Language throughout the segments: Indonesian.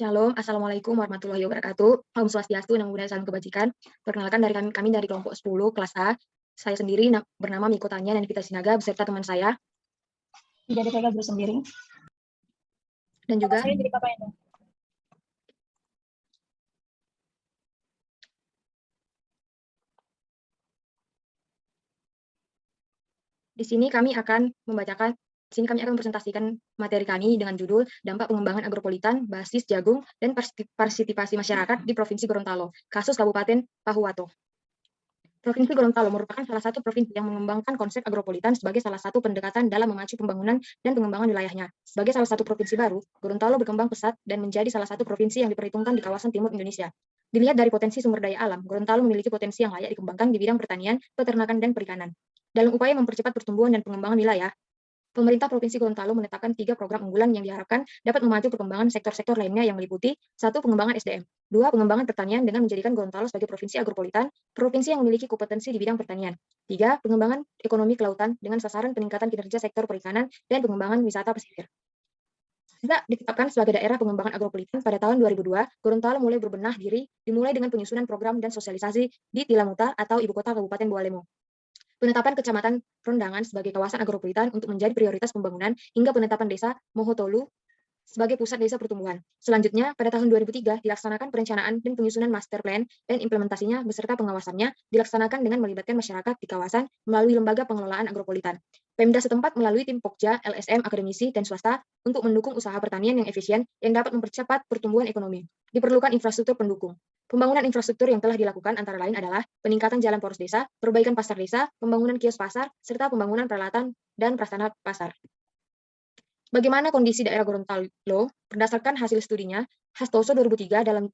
Shalom, Assalamualaikum warahmatullahi wabarakatuh. Om Swastiastu, Namo Buddhaya, Salam Kebajikan. Perkenalkan dari kami dari kelompok 10 kelas A. Saya sendiri bernama Miko Tanya dan Vita Sinaga beserta teman saya. Jadi pegang guru sendiri. Dan juga saya jadi Papa Enda. Di sini kami akan mempresentasikan materi kami dengan judul Dampak Pengembangan Agropolitan Basis Jagung dan Partisipasi Masyarakat di Provinsi Gorontalo, kasus Kabupaten Pahuwato. Provinsi Gorontalo merupakan salah satu provinsi yang mengembangkan konsep agropolitan sebagai salah satu pendekatan dalam memacu pembangunan dan pengembangan wilayahnya. Sebagai salah satu provinsi baru, Gorontalo berkembang pesat dan menjadi salah satu provinsi yang diperhitungkan di kawasan timur Indonesia. Dilihat dari potensi sumber daya alam, Gorontalo memiliki potensi yang layak dikembangkan di bidang pertanian, peternakan, dan perikanan. Dalam upaya mempercepat pertumbuhan dan pengembangan wilayah, pemerintah Provinsi Gorontalo menetapkan 3 program unggulan yang diharapkan dapat memacu perkembangan sektor-sektor lainnya yang meliputi 1. Pengembangan SDM, 2. Pengembangan pertanian dengan menjadikan Gorontalo sebagai provinsi agropolitan, provinsi yang memiliki kompetensi di bidang pertanian, 3. Pengembangan ekonomi kelautan dengan sasaran peningkatan kinerja sektor perikanan dan pengembangan wisata pesisir. Juga ditetapkan sebagai daerah pengembangan agropolitan pada tahun 2002, Gorontalo mulai berbenah diri dimulai dengan penyusunan program dan sosialisasi di Tilamuta atau ibu kota Kabupaten Bualemo. Penetapan Kecamatan Rondangan sebagai kawasan agropolitan untuk menjadi prioritas pembangunan hingga penetapan desa Mohotolu sebagai pusat desa pertumbuhan. Selanjutnya, pada tahun 2003 dilaksanakan perencanaan dan penyusunan master plan dan implementasinya beserta pengawasannya dilaksanakan dengan melibatkan masyarakat di kawasan melalui lembaga pengelolaan agropolitan. Pemda setempat melalui tim Pokja, LSM, akademisi, dan swasta untuk mendukung usaha pertanian yang efisien yang dapat mempercepat pertumbuhan ekonomi. Diperlukan infrastruktur pendukung. Pembangunan infrastruktur yang telah dilakukan antara lain adalah peningkatan jalan poros desa, perbaikan pasar desa, pembangunan kios pasar, serta pembangunan peralatan dan prasarana pasar. Bagaimana kondisi daerah Gorontalo? Berdasarkan hasil studinya, Hastoso 2003 dalam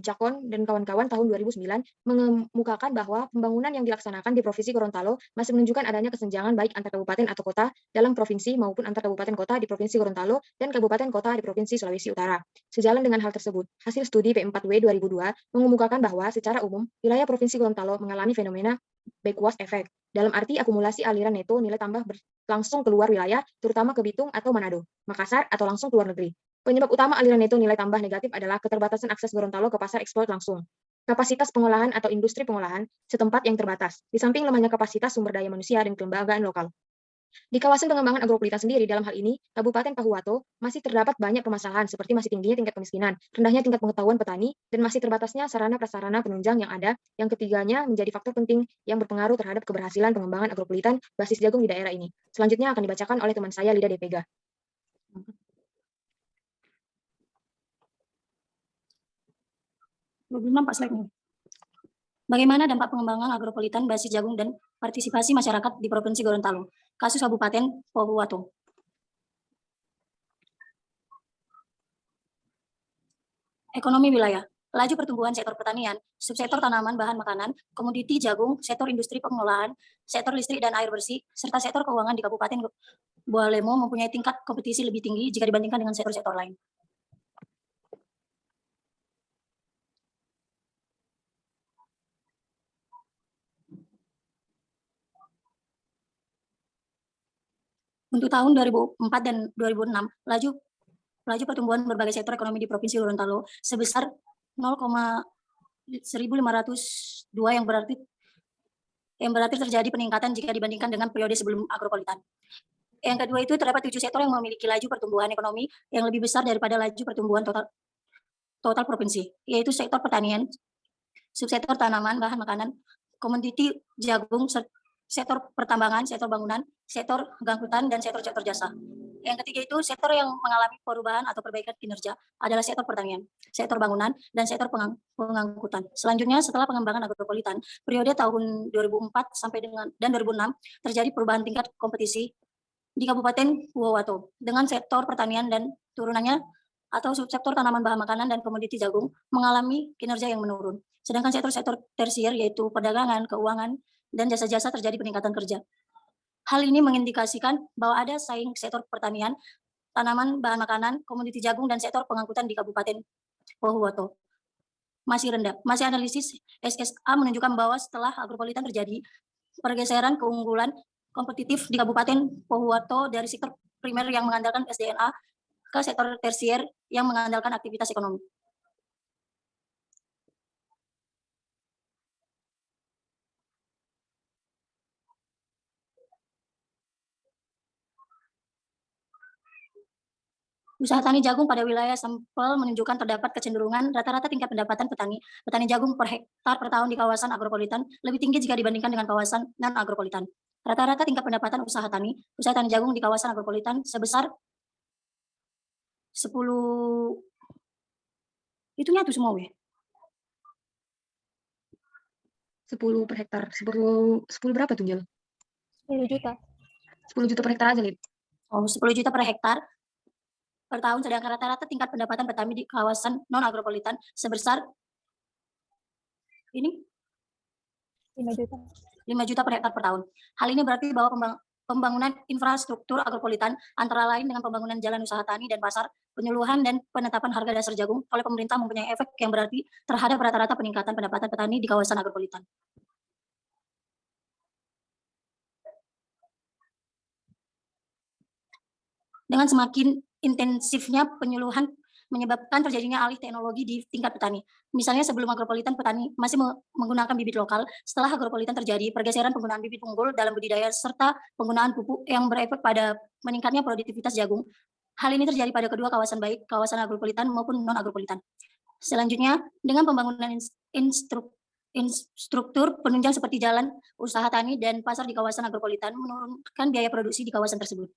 Jakon dan kawan-kawan tahun 2009 mengemukakan bahwa pembangunan yang dilaksanakan di Provinsi Gorontalo masih menunjukkan adanya kesenjangan baik antar kabupaten atau kota dalam provinsi maupun antar kabupaten kota di Provinsi Gorontalo dan kabupaten kota di Provinsi Sulawesi Utara. Sejalan dengan hal tersebut, hasil studi P4W 2002 mengemukakan bahwa secara umum wilayah Provinsi Gorontalo mengalami fenomena backwash effect, dalam arti akumulasi aliran neto nilai tambah langsung keluar wilayah, terutama ke Bitung atau Manado, Makassar, atau langsung keluar negeri. Penyebab utama aliran neto nilai tambah negatif adalah keterbatasan akses Gorontalo ke pasar ekspor langsung. Kapasitas pengolahan atau industri pengolahan setempat yang terbatas, di samping lemahnya kapasitas sumber daya manusia dan kelembagaan lokal. Di kawasan pengembangan agropolitan sendiri, dalam hal ini, Kabupaten Pahuwato masih terdapat banyak permasalahan seperti masih tingginya tingkat kemiskinan, rendahnya tingkat pengetahuan petani, dan masih terbatasnya sarana-prasarana penunjang yang ada, yang ketiganya menjadi faktor penting yang berpengaruh terhadap keberhasilan pengembangan agropolitan basis jagung di daerah ini. Selanjutnya akan dibacakan oleh teman saya, Lida Depega. 26 Pak slide-nya. Bagaimana dampak pengembangan agropolitan basis jagung dan partisipasi masyarakat di Provinsi Gorontalo? Kasus Kabupaten Pahuwato. Ekonomi wilayah. Laju pertumbuhan sektor pertanian, subsektor tanaman bahan makanan, komoditi jagung, sektor industri pengolahan, sektor listrik dan air bersih, serta sektor keuangan di Kabupaten Bualemo mempunyai tingkat kompetisi lebih tinggi jika dibandingkan dengan sektor-sektor lain. Untuk tahun 2004 dan 2006, laju pertumbuhan berbagai sektor ekonomi di Provinsi Gorontalo sebesar 0,1502 yang berarti terjadi peningkatan jika dibandingkan dengan periode sebelum agropolitan. Yang kedua itu terdapat 7 sektor yang memiliki laju pertumbuhan ekonomi yang lebih besar daripada laju pertumbuhan total provinsi, yaitu sektor pertanian, subsektor tanaman bahan makanan, komoditi jagung, sektor pertambangan, sektor bangunan, sektor angkutan, dan sektor jasa. Yang ketiga itu sektor yang mengalami perubahan atau perbaikan kinerja adalah sektor pertanian, sektor bangunan, dan sektor pengangkutan. Selanjutnya setelah pengembangan agropolitan, periode tahun 2004 sampai dan 2006 terjadi perubahan tingkat kompetisi di Kabupaten Pahuwato dengan sektor pertanian dan turunannya atau subsektor tanaman bahan makanan dan komoditi jagung mengalami kinerja yang menurun. Sedangkan sektor-sektor tersier yaitu perdagangan, keuangan, dan jasa-jasa terjadi peningkatan kerja. Hal ini mengindikasikan bahwa ada saing sektor pertanian, tanaman bahan makanan, komoditi jagung, dan sektor pengangkutan di Kabupaten Pahuwato masih rendah. Masih analisis SSA menunjukkan bahwa setelah agropolitan terjadi pergeseran keunggulan kompetitif di Kabupaten Pahuwato dari sektor primer yang mengandalkan SDNA ke sektor tersier yang mengandalkan aktivitas ekonomi. Usaha tani jagung pada wilayah sampel menunjukkan terdapat kecenderungan rata-rata tingkat pendapatan petani jagung per hektar per tahun di kawasan agropolitan lebih tinggi jika dibandingkan dengan kawasan non-agropolitan. Rata-rata tingkat pendapatan usaha tani jagung di kawasan agropolitan sebesar 10, itunya tuh semua weh. 10 per hektar. 10 berapa tuh, Jel? 10 juta. 10 juta per hektar aja, Lid. Oh, 10 juta per hektar per tahun, sedangkan rata-rata tingkat pendapatan petani di kawasan non-agropolitan sebesar ini 5 juta. 5 juta per hektar per tahun. Hal ini berarti bahwa pembangunan infrastruktur agropolitan antara lain dengan pembangunan jalan usaha tani dan pasar, penyuluhan dan penetapan harga dasar jagung oleh pemerintah mempunyai efek yang berarti terhadap rata-rata peningkatan pendapatan petani di kawasan agropolitan. Dengan semakin intensifnya penyuluhan menyebabkan terjadinya alih teknologi di tingkat petani. Misalnya sebelum agropolitan petani masih menggunakan bibit lokal, setelah agropolitan terjadi pergeseran penggunaan bibit unggul dalam budidaya serta penggunaan pupuk yang berefek pada meningkatnya produktivitas jagung. Hal ini terjadi pada kedua kawasan, baik kawasan agropolitan maupun non-agropolitan. Selanjutnya, dengan pembangunan struktur penunjang seperti jalan, usaha tani, dan pasar di kawasan agropolitan menurunkan biaya produksi di kawasan tersebut.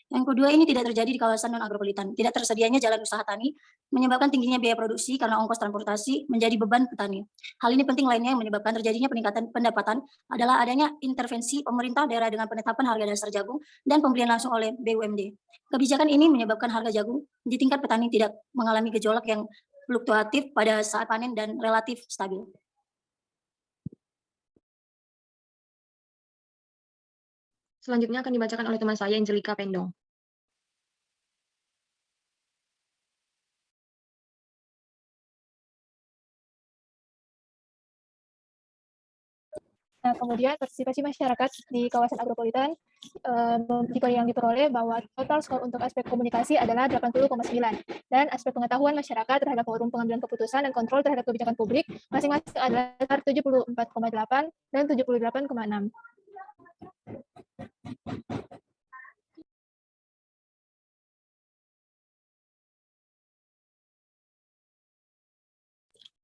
Yang kedua, ini tidak terjadi di kawasan non-agropolitan. Tidak tersedianya jalan usaha tani menyebabkan tingginya biaya produksi karena ongkos transportasi menjadi beban petani. Hal ini penting lainnya yang menyebabkan terjadinya peningkatan pendapatan adalah adanya intervensi pemerintah daerah dengan penetapan harga dasar jagung dan pembelian langsung oleh BUMD. Kebijakan ini menyebabkan harga jagung di tingkat petani tidak mengalami gejolak yang fluktuatif pada saat panen dan relatif stabil. Selanjutnya akan dibacakan oleh teman saya, Angelika Pendong. Nah, kemudian partisipasi masyarakat di kawasan agropolitan jika yang diperoleh bahwa total skor untuk aspek komunikasi adalah 80,9 dan aspek pengetahuan masyarakat terhadap forum pengambilan keputusan dan kontrol terhadap kebijakan publik masing-masing adalah 74,8 dan 78,6.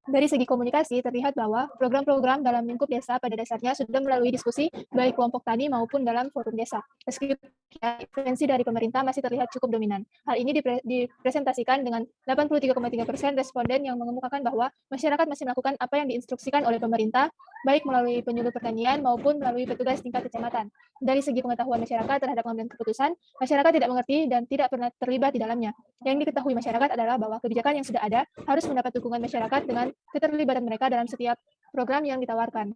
Dari segi komunikasi, terlihat bahwa program-program dalam lingkup desa pada dasarnya sudah melalui diskusi baik kelompok tani maupun dalam forum desa. Meskipun intervensi dari pemerintah masih terlihat cukup dominan. Hal ini dipresentasikan dengan 83,3% responden yang mengemukakan bahwa masyarakat masih melakukan apa yang diinstruksikan oleh pemerintah, baik melalui penyuluh pertanian maupun melalui petugas tingkat kecamatan. Dari segi pengetahuan masyarakat terhadap pengambilan keputusan, masyarakat tidak mengerti dan tidak pernah terlibat di dalamnya. Yang diketahui masyarakat adalah bahwa kebijakan yang sudah ada harus mendapat dukungan masyarakat dengan keterlibatan mereka dalam setiap program yang ditawarkan.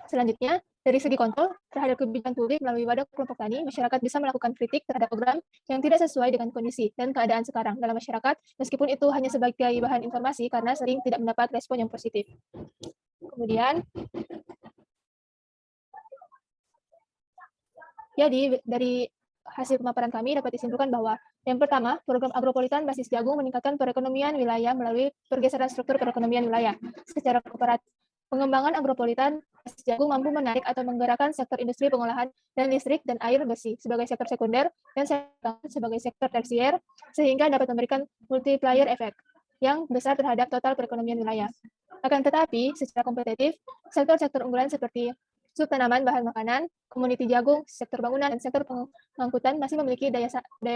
Selanjutnya, dari segi kontrol terhadap kebijakan publik melalui wadah kelompok tani, masyarakat bisa melakukan kritik terhadap program yang tidak sesuai dengan kondisi dan keadaan sekarang dalam masyarakat, meskipun itu hanya sebagai bahan informasi karena sering tidak mendapat respon yang positif. Kemudian, jadi dari hasil pemaparan kami dapat disimpulkan bahwa yang pertama, program agropolitan basis jagung meningkatkan perekonomian wilayah melalui pergeseran struktur perekonomian wilayah. Secara kooperatif, pengembangan agropolitan basis jagung mampu menarik atau menggerakkan sektor industri pengolahan dan listrik dan air bersih sebagai sektor sekunder dan sebagai sektor tersier, sehingga dapat memberikan multiplier effect yang besar terhadap total perekonomian wilayah. Akan tetapi, secara kompetitif, sektor-sektor unggulan seperti subtanaman bahan makanan, komuniti jagung, sektor bangunan, dan sektor pengangkutan masih memiliki daya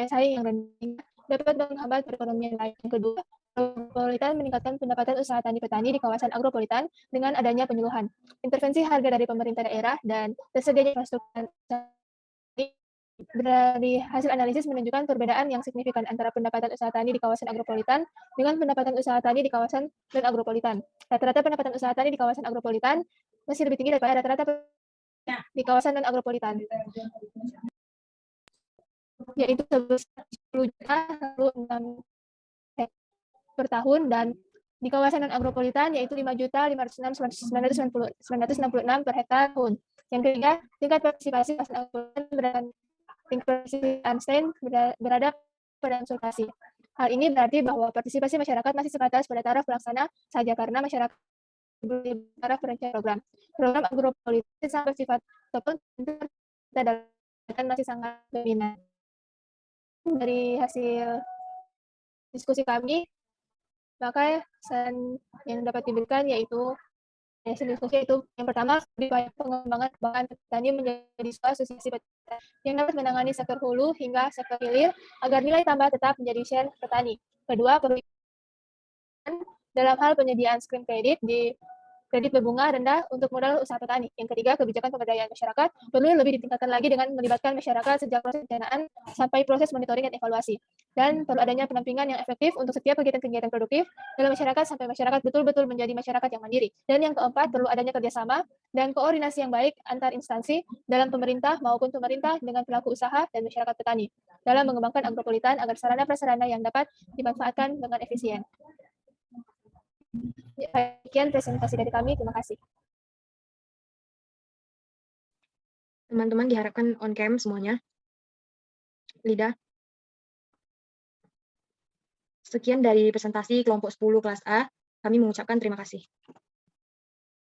saing yang rendah, dapat menghambat perekonomian wilayah. Yang kedua, agropolitan meningkatkan pendapatan usaha tani petani di kawasan agropolitan dengan adanya penyuluhan, intervensi harga dari pemerintah daerah, dan tersedianya infrastruktur. Dari hasil analisis menunjukkan perbedaan yang signifikan antara pendapatan usaha tani di kawasan agropolitan dengan pendapatan usaha tani di kawasan non-agropolitan. Rata-rata pendapatan usaha tani di kawasan agropolitan masih lebih tinggi daripada rata-rata di kawasan non-agropolitan, yaitu sebesar 10 juta per tahun, dan di kawasan non-agropolitan yaitu 5.506.966 per hektar tahun. Yang ketiga, tingkat partisipasi kawasan agropolitan tingkat partisipasi Einstein berada pada konsultasi. Hal ini berarti bahwa partisipasi masyarakat masih sebatas pada taraf pelaksana saja karena masyarakat belum taraf perencana program. Program agropolitik sangat bersifat ataupun dan masih sangat dominan. Dari hasil diskusi kami, maka saran yang dapat diberikan yaitu hasil diskusi itu yang pertama, pengembangan petani menjadi sebuah asosiasi petani yang dapat menangani sektor hulu hingga sektor hilir agar nilai tambah tetap menjadi share petani. Kedua, dalam hal penyediaan screen kredit di kredit berbunga rendah untuk modal usaha petani. Yang ketiga, kebijakan pemberdayaan masyarakat perlu lebih ditingkatkan lagi dengan melibatkan masyarakat sejak proses perencanaan sampai proses monitoring dan evaluasi. Dan perlu adanya pendampingan yang efektif untuk setiap kegiatan-kegiatan produktif dalam masyarakat sampai masyarakat betul-betul menjadi masyarakat yang mandiri. Dan yang keempat, perlu adanya kerjasama dan koordinasi yang baik antar instansi dalam pemerintah maupun pemerintah dengan pelaku usaha dan masyarakat petani dalam mengembangkan agropolitan agar sarana-prasarana yang dapat dimanfaatkan dengan efisien. Sekian presentasi dari kami, terima kasih. Teman-teman diharapkan on cam semuanya. Lida. Sekian dari presentasi kelompok 10 kelas A. Kami mengucapkan terima kasih.